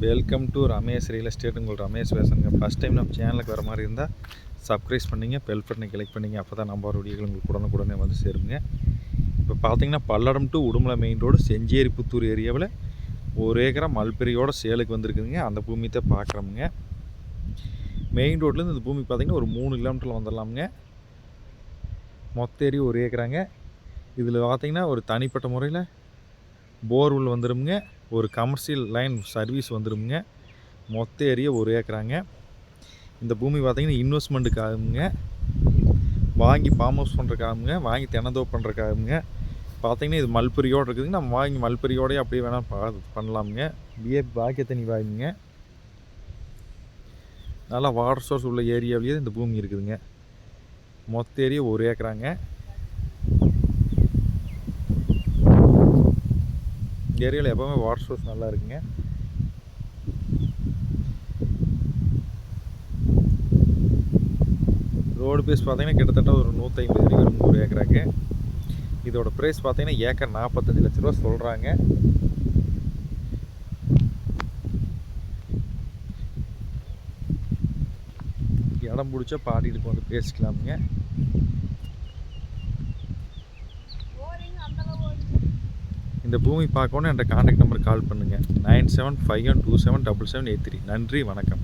Welcome to Ramesh real estate. உங்கள் ரமேஷ் பேசுங்க. First time நம்ம சேனலுக்கு வர மாதிரி இருந்தால் சப்ஸ்கிரைப் பண்ணிங்க, பெல் பட்டனை கிளிக் பண்ணிங்க. அப்போ தான் நம்ம வீடியோகள் உங்களுக்கு உடனுக்குடனே வந்து சேருங்க. இப்போ பார்த்தீங்கன்னா Palladam to Udumalai main road Chencheriputhur ஏரியாவில் 1 ஏக்கரா மல்பெரியோட சேலுக்கு வந்திருக்குதுங்க. அந்த பூமி தான் பார்க்குறோமுங்க. மெயின் ரோட்லேருந்து இந்த பூமி பார்த்திங்கன்னா ஒரு 3 கிலோமீட்டரில் வந்துடலாமுங்க. மொத்த ஏரியா 1 ஏக்கராங்க. இதில் பார்த்திங்கன்னா ஒரு தனிப்பட்ட முறையில் போர்வெல் வந்துடுங்க, ஒரு கமர்ஷியல் லைன் சர்வீஸ் வந்துடுங்க. மொத்த ஏரியா 1 ஏக்கராங்க. இந்த பூமி பார்த்திங்கன்னா இன்வெஸ்ட்மெண்ட்டுக்கு ஆகுங்க, வாங்கி ஃபார்ம் ஹவுஸ் பண்ணுறக்காகுங்க, வாங்கி தென்னந்தோப்பு பண்ணுறக்காகுங்க. பார்த்திங்கன்னா இது மல்பெரியோடு இருக்குதுங்க. நம்ம வாங்கி மல்பெரியோடய அப்படியே வேணால் பண்ணலாமுங்க. பிஏபி பாக்கிய தண்ணி வாங்கிங்க. நல்லா வாட்டர் சோர்ஸ் உள்ள ஏரியாவிலேயே இந்த பூமி இருக்குதுங்க. மொத்த ஏரியா 1 ஏக்கராங்க. ஏரியாவில் எப்போவுமே வாட்டர் சோர்ஸ் நல்லா இருக்குங்க. ரோடு பேஸ் பார்த்தீங்கன்னா கிட்டத்தட்ட ஒரு 150 அடி வரும் 1 ஏக்கராக்கு. இதோட ப்ரைஸ் பார்த்தீங்கன்னா ஏக்கர் 45 லட்ச ரூபா சொல்கிறாங்க. இடம் பிடிச்சா பாட்டிட்டு வந்து பேசிக்கலாமுங்க. இந்த பூமி பார்க்கணும் என்ற கான்டாக்ட் நம்பருக்கு கால் பண்ணுங்கள். 9751277783. நன்றி, வணக்கம்.